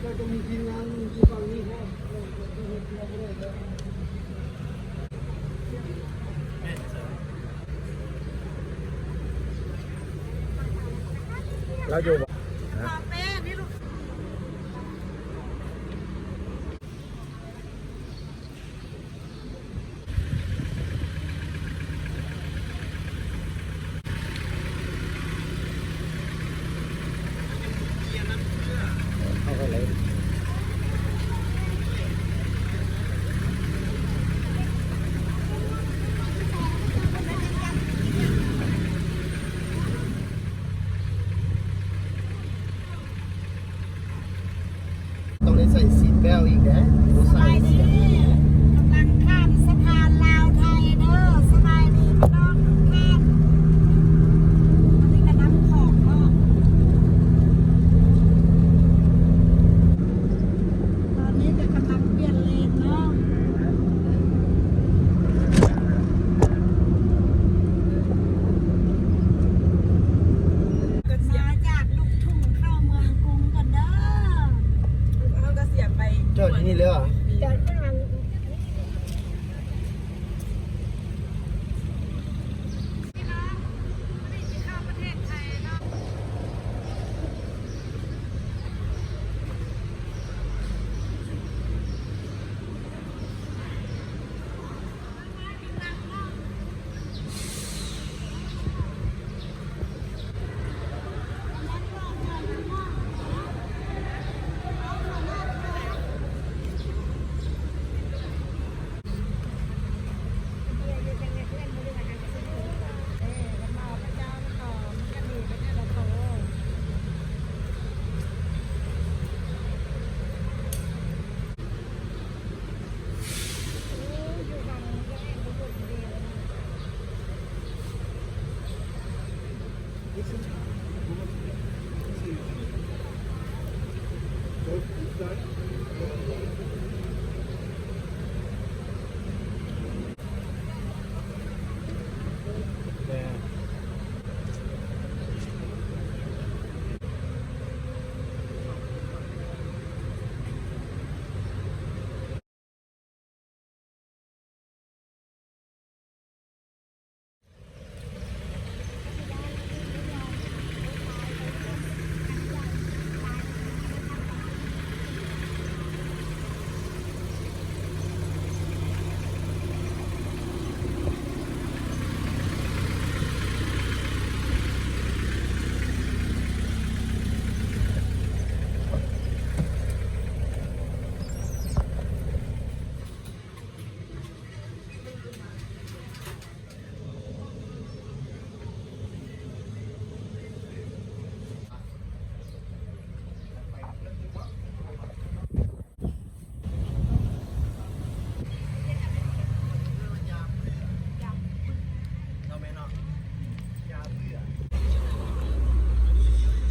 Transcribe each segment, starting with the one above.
ก็จะมีทีมงานที่ฝั่งนี้ครับเราอยู่เข้าไปเลยต้องได้ใส่ซีทเบลต์อีกนะใส่กำลังข้ามสะพานลาวไทยเด้อสบายดีพี่น้องทุกท่านอันนี้ก็น้ำของเนาะตอนนี้ก็กำลังเปลี่ยนเลนเนาะมาจากลูกทุ่งเข้าเมืองกรุงกันเด้อ เขาก็เสียไป จอดที่นี่เลยเหรอ จอดข้างหลัง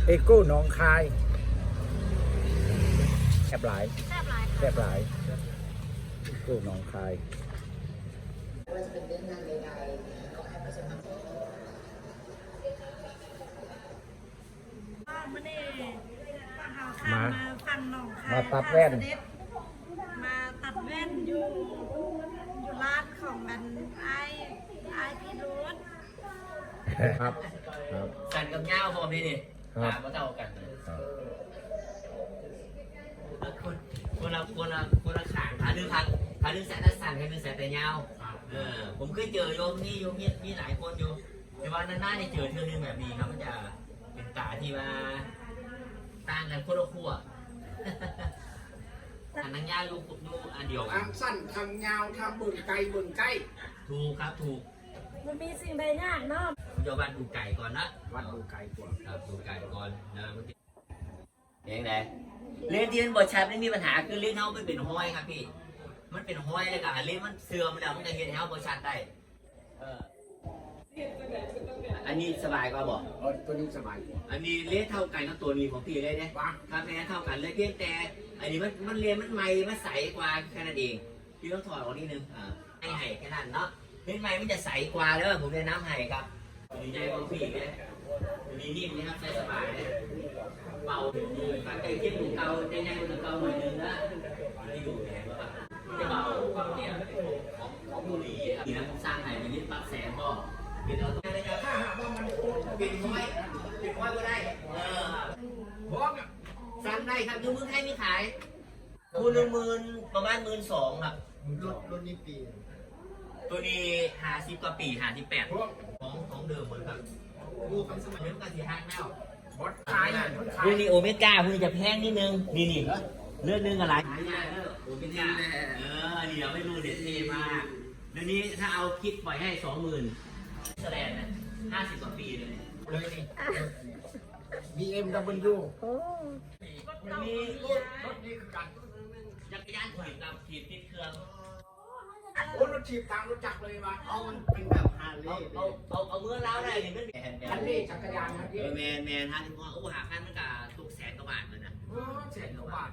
เอโก้หนองคายแอบหลาย แซ่บหลาย แอบหลายเอโก้หนองคาย ว่าจะเป็นเรื่องงานใดๆขอให้ประสบความสำเร็จมาเนี่ยมาหาข้าวมาฟังหนองคาย มาตัดแว่น มาตัดแว่นอยู่ร้านของมันไอพีรูท ครับครับ สันกับเงาพร้อมนี่นี่ ครับ ตาก็เท่ากันเลย ครับ คนละขางขาดึงแสนแต่สันขาดึงแสนแต่เงาผมเคยเจอโยมนี่โยมมีหลายคนอยู่แต่ว่านานๆเนี่ยเจอเทื่อนึงแบบนี้ครับมันจะเป็นตาที่ว่าต่างกันคนละขั้วอันนั้นยาลูกอันเดียวกัน ทางสั้นทางยาวทางเบิ่งไกลเบิ่งใกล้ ถูกครับถูก มันมีสิ่งใดยากเนาะ ผมจะวัดดูไก่ก่อนนะ วัดดูไกลกว่า ครับดูไก่ก่อนนะเองไงเล่นที่มันบดชัดไม่มีปัญหาคือเล่นเท้ามันเป็นห้อยครับพี่มันเป็นห้อยเลยกับเล่นมันเสื่อมแล้วมันจะเห็นเท้าบดชัดได้อันนี้สบายกว่าบอก ตัวนี้สบายกว่า อันนี้เล่นเท่ากันกับตัวนี้ของพี่เลยเนี่ยครับแม่เท่ากันเลยเพียงแต่อันนี้มันเรียนมันใหม่มันใสกว่าแค่นั้นเองพี่ต้องถอดออกนิดนึงให้แค่นั้นเนาะเล่นใหม่มันจะใสกว่าเด้อผมแนะนำให้ครับดีใจของพี่เลย นี่นิ่มนะครับใช้สบายเลยเบาการใจเทียบของเกาใจง่ายกว่าเกาหน่อยนึงนะไม่ดูแพงว่าจะเบาความเนี่ยของบุรีครับนี่นะสร้างไหนเป็นนิดปักแสนก็เป็นเอาตัวได้ครับถ้าหากว่ามันเป็นค่อยก็ได้พร้อมสั่งได้ครับดูมือให้มีขายคูณ10,000ประมาณ12,000ครับ รุ่นนี้ปี ตัวนี้50กว่าปี58ของเดิมเหมือนครับดูเป็นสมัยเดิมกันที่ห้างแนว บดขายนะ พวกนี้โอเมก้าพวกนี้จะแพงนิดนึงนี่เลือดนึงอะไรโอเมก้าเดี๋ยวไม่รู้เด็ดเท่มากเดี๋ยวนี้ถ้าเอาคิดปล่อยให้20,000แสดงนะ50กว่าปีเลยนี่ BMW มี รถนี่คือการ จักรยานถีบกับถีบติดเครื่อง โอ้รถถีบทางรถจักรเลยมา เอามันเป็นแบบฮาร์เลย์ เอาเมื่อเล้าได้นี่มันแ คันนี้จักรยานคันนี้ แมนฮะที่ว่าโอ้หาคันมันก็ทุกแสนกว่าบาทเลยนะ เสียงกว่าบาท